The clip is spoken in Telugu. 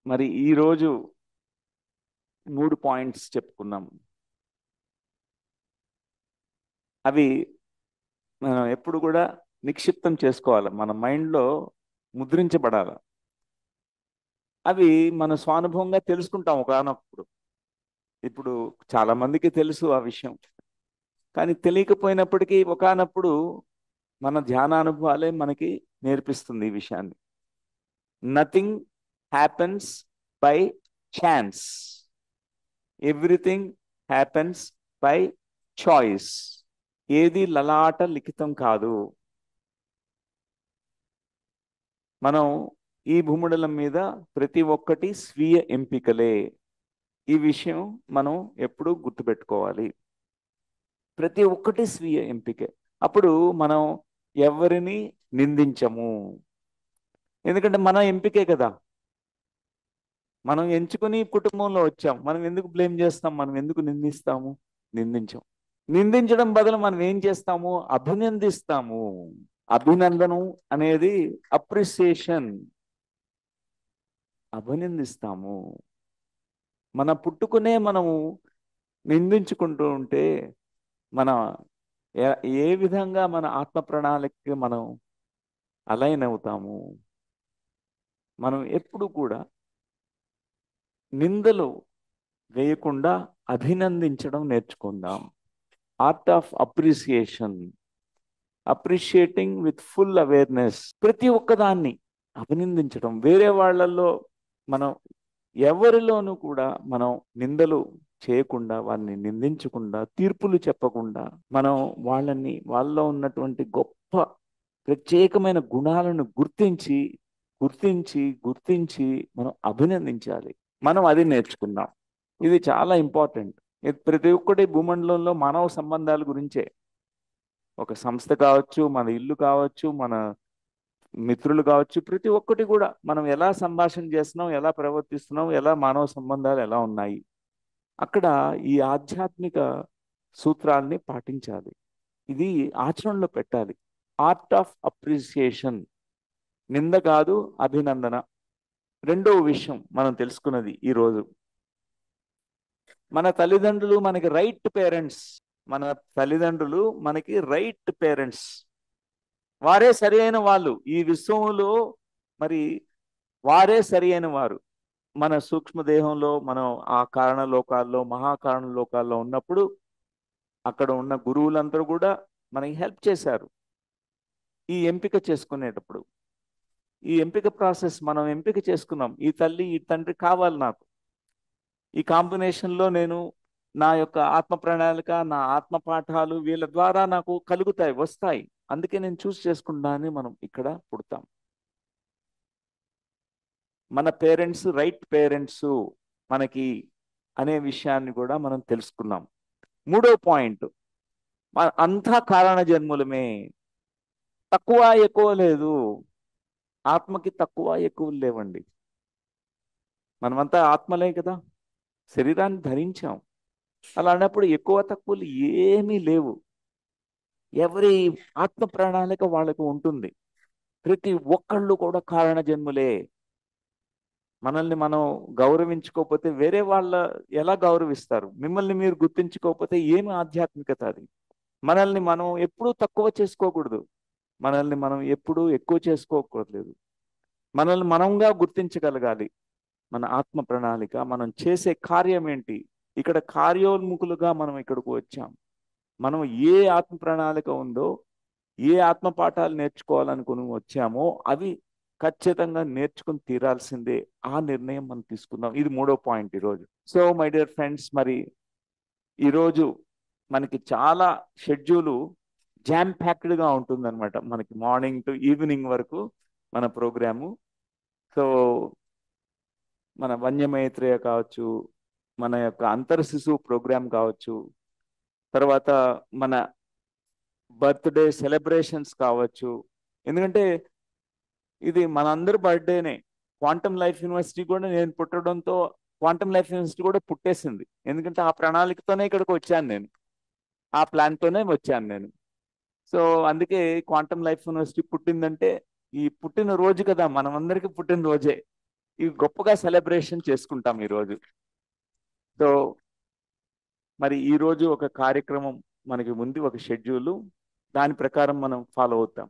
మరి ఈరోజు 3 పాయింట్స్ చెప్పుకున్నాం. అవి మనం ఎప్పుడు కూడా నిక్షిప్తం చేసుకోవాలి, మన మైండ్లో ముద్రించబడాలి. అవి మన స్వానుభవంగా తెలుసుకుంటాం ఒకనొకప్పుడు. ఇప్పుడు చాలా మందికి తెలుసు ఆ విషయం, కానీ తెలియకపోయినప్పటికీ ఒకానప్పుడు మన ధ్యానానుభవాలే మనకి నేర్పిస్తుంది ఈ విషయాన్ని. Nothing happens by chance, everything happens by choice. ఏది లలాట లిఖితం కాదు. మనం ఈ భూమండలం మీద ప్రతి ఒక్కటి స్వీయ ఎంపికలే. ఈ విషయం మనం ఎప్పుడూ గుర్తుపెట్టుకోవాలి. ప్రతి ఒక్కటి స్వీయ ఎంపికే. అప్పుడు మనం ఎవరిని నిందించము, ఎందుకంటే మన ఎంపికే కదా. మనం ఎంచుకుని కుటుంబంలో వచ్చాం, మనం ఎందుకు బ్లేమ్ చేస్తాం, మనం ఎందుకు నిందిస్తాము? నిందించం. నిందించడం బదులు మనం ఏం చేస్తాము? అభినందిస్తాము. అభినందనం అనేది అప్రిసియేషన్. అభినందిస్తాము. మన పుట్టుకునే మనము నిందించుకుంటూ ఉంటే మన ఏ విధంగా మన ఆత్మ ప్రణాళికకి మనం అలైన్ అవుతాము? మనం ఎప్పుడు కూడా నిందలు వేయకుండా అభినందించడం నేర్చుకుందాం. Art of appreciation, appreciating with full awareness. ప్రతి ఒక్కదాన్ని అభినందించడం. వేరే వాళ్ళల్లో మనం ఎవరిలోనూ కూడా మనం నిందలు చేయకుండా, వారిని నిందించకుండా, తీర్పులు చెప్పకుండా, మనం వాళ్ళలో ఉన్నటువంటి గొప్ప ప్రత్యేకమైన గుణాలను గుర్తించి గుర్తించి గుర్తించి మనం అభినందించాలి. మనం అది నేర్చుకుందాం. ఇది చాలా ఇంపార్టెంట్. ప్రతి ఒక్కటి భూమండలంలో మానవ సంబంధాల గురించే. ఒక సంస్థ కావచ్చు, మన ఇల్లు కావచ్చు, మన మిత్రులు కావచ్చు, ప్రతి ఒక్కటి కూడా మనం ఎలా సంభాషణ చేస్తున్నాం, ఎలా ప్రవర్తిస్తున్నాం, ఎలా మానవ సంబంధాలు ఎలా ఉన్నాయి, అక్కడ ఈ ఆధ్యాత్మిక సూత్రాల్ని పాటించాలి. ఇది ఆచరణలో పెట్టాలి. Art of appreciation. నింద కాదు, అభినందన. రెండవ విషయం మనం తెలుసుకున్నది ఈరోజు, మన తల్లిదండ్రులు మనకి రైట్ పేరెంట్స్. మన తల్లిదండ్రులు మనకి రైట్ పేరెంట్స్. వారే సరి అయిన వాళ్ళు ఈ విశ్వంలో. మరి వారే సరి అయిన వారు. మన సూక్ష్మదేహంలో మనం ఆ కారణ లోకాల్లో, మహాకారణ లోకాల్లో ఉన్నప్పుడు అక్కడ ఉన్న గురువులందరూ కూడా మనకి హెల్ప్ చేశారు ఈ ఎంపిక చేసుకునేటప్పుడు. ఈ ఎంపిక ప్రాసెస్ మనం ఎంపిక చేసుకున్నాం. ఈ తల్లి ఈ తండ్రి కావాలి నాకు. ఈ కాంబినేషన్లో నేను నా యొక్క ఆత్మ ప్రణాళిక, నా ఆత్మ పాఠాలు వీళ్ళ ద్వారా నాకు కలుగుతాయి, వస్తాయి. అందుకే నేను చూస్ చేసుకుంటానని మనం ఇక్కడ పుడతాం. మన పేరెంట్స్ రైట్ పేరెంట్స్ మనకి అనే విషయాన్ని కూడా మనం తెలుసుకున్నాం. మూడో పాయింట్, అంతా కారణ జన్ములమే. తక్కువ ఎక్కువ లేదు. ఆత్మకి తక్కువ ఎక్కువ లేవండి. మనమంతా ఆత్మలే కదా, శరీరాన్ని ధరించాం. అలా అన్నప్పుడు ఎక్కువ తక్కువలు ఏమీ లేవు. ఎవరి ఆత్మ ప్రణాళిక వాళ్ళకు ఉంటుంది. ప్రతి ఒక్కళ్ళు కూడా కారణ జన్ములే. మనల్ని మనం గౌరవించుకోకపోతే వేరే వాళ్ళ ఎలా గౌరవిస్తారు? మిమ్మల్ని మీరు గుర్తించుకోకపోతే ఏమి ఆధ్యాత్మికత అది? మనల్ని మనం ఎప్పుడూ తక్కువ చేసుకోకూడదు, మనల్ని మనం ఎప్పుడూ ఎక్కువ చేసుకోకూడదు. మనల్ని మనంగా గుర్తించగలగాలి. మన ఆత్మ ప్రణాళిక, మనం చేసే కార్యం ఏంటి? ఇక్కడ కార్యోన్ముఖులుగా మనం ఇక్కడికి వచ్చాం. మనం ఏ ఆత్మ ప్రణాళిక ఉందో, ఏ ఆత్మ పాఠాలు నేర్చుకోవాలనుకుని వచ్చామో అవి ఖచ్చితంగా నేర్చుకుని తీరాల్సిందే. ఆ నిర్ణయం మనం తీసుకుందాం. ఇది మూడో పాయింట్ ఈరోజు. సో మై డియర్ ఫ్రెండ్స్, మరి ఈరోజు మనకి చాలా షెడ్యూలు జామ్ ప్యాక్డ్గా ఉంటుందన్నమాట. మనకి మార్నింగ్ టు ఈవినింగ్ వరకు మన ప్రోగ్రాము. సో మన వన్యమైత్రేయ కావచ్చు, మన యొక్క అంతర్శిశువు ప్రోగ్రాం కావచ్చు, తర్వాత మన బర్త్డే సెలబ్రేషన్స్ కావచ్చు. ఎందుకంటే ఇది మనందరి బర్త్డేనే. క్వాంటమ్ లైఫ్ యూనివర్సిటీ కూడా నేను పుట్టడంతో క్వాంటమ్ లైఫ్ యూనివర్సిటీ కూడా పుట్టేసింది. ఎందుకంటే ఆ ప్రణాళికతోనే ఇక్కడికి వచ్చాను నేను, ఆ ప్లాన్తోనే వచ్చాను నేను. సో అందుకే క్వాంటమ్ లైఫ్ యూనివర్సిటీ పుట్టిందంటే ఈ పుట్టిన రోజు కదా, మనమందరికీ పుట్టిన రోజే. ఇవి గొప్పగా సెలబ్రేషన్ చేసుకుంటాం ఈరోజు. సో మరి ఈరోజు ఒక కార్యక్రమం మనకి ఉంది, ఒక షెడ్యూల్, దాని ప్రకారం మనం ఫాలో అవుతాం.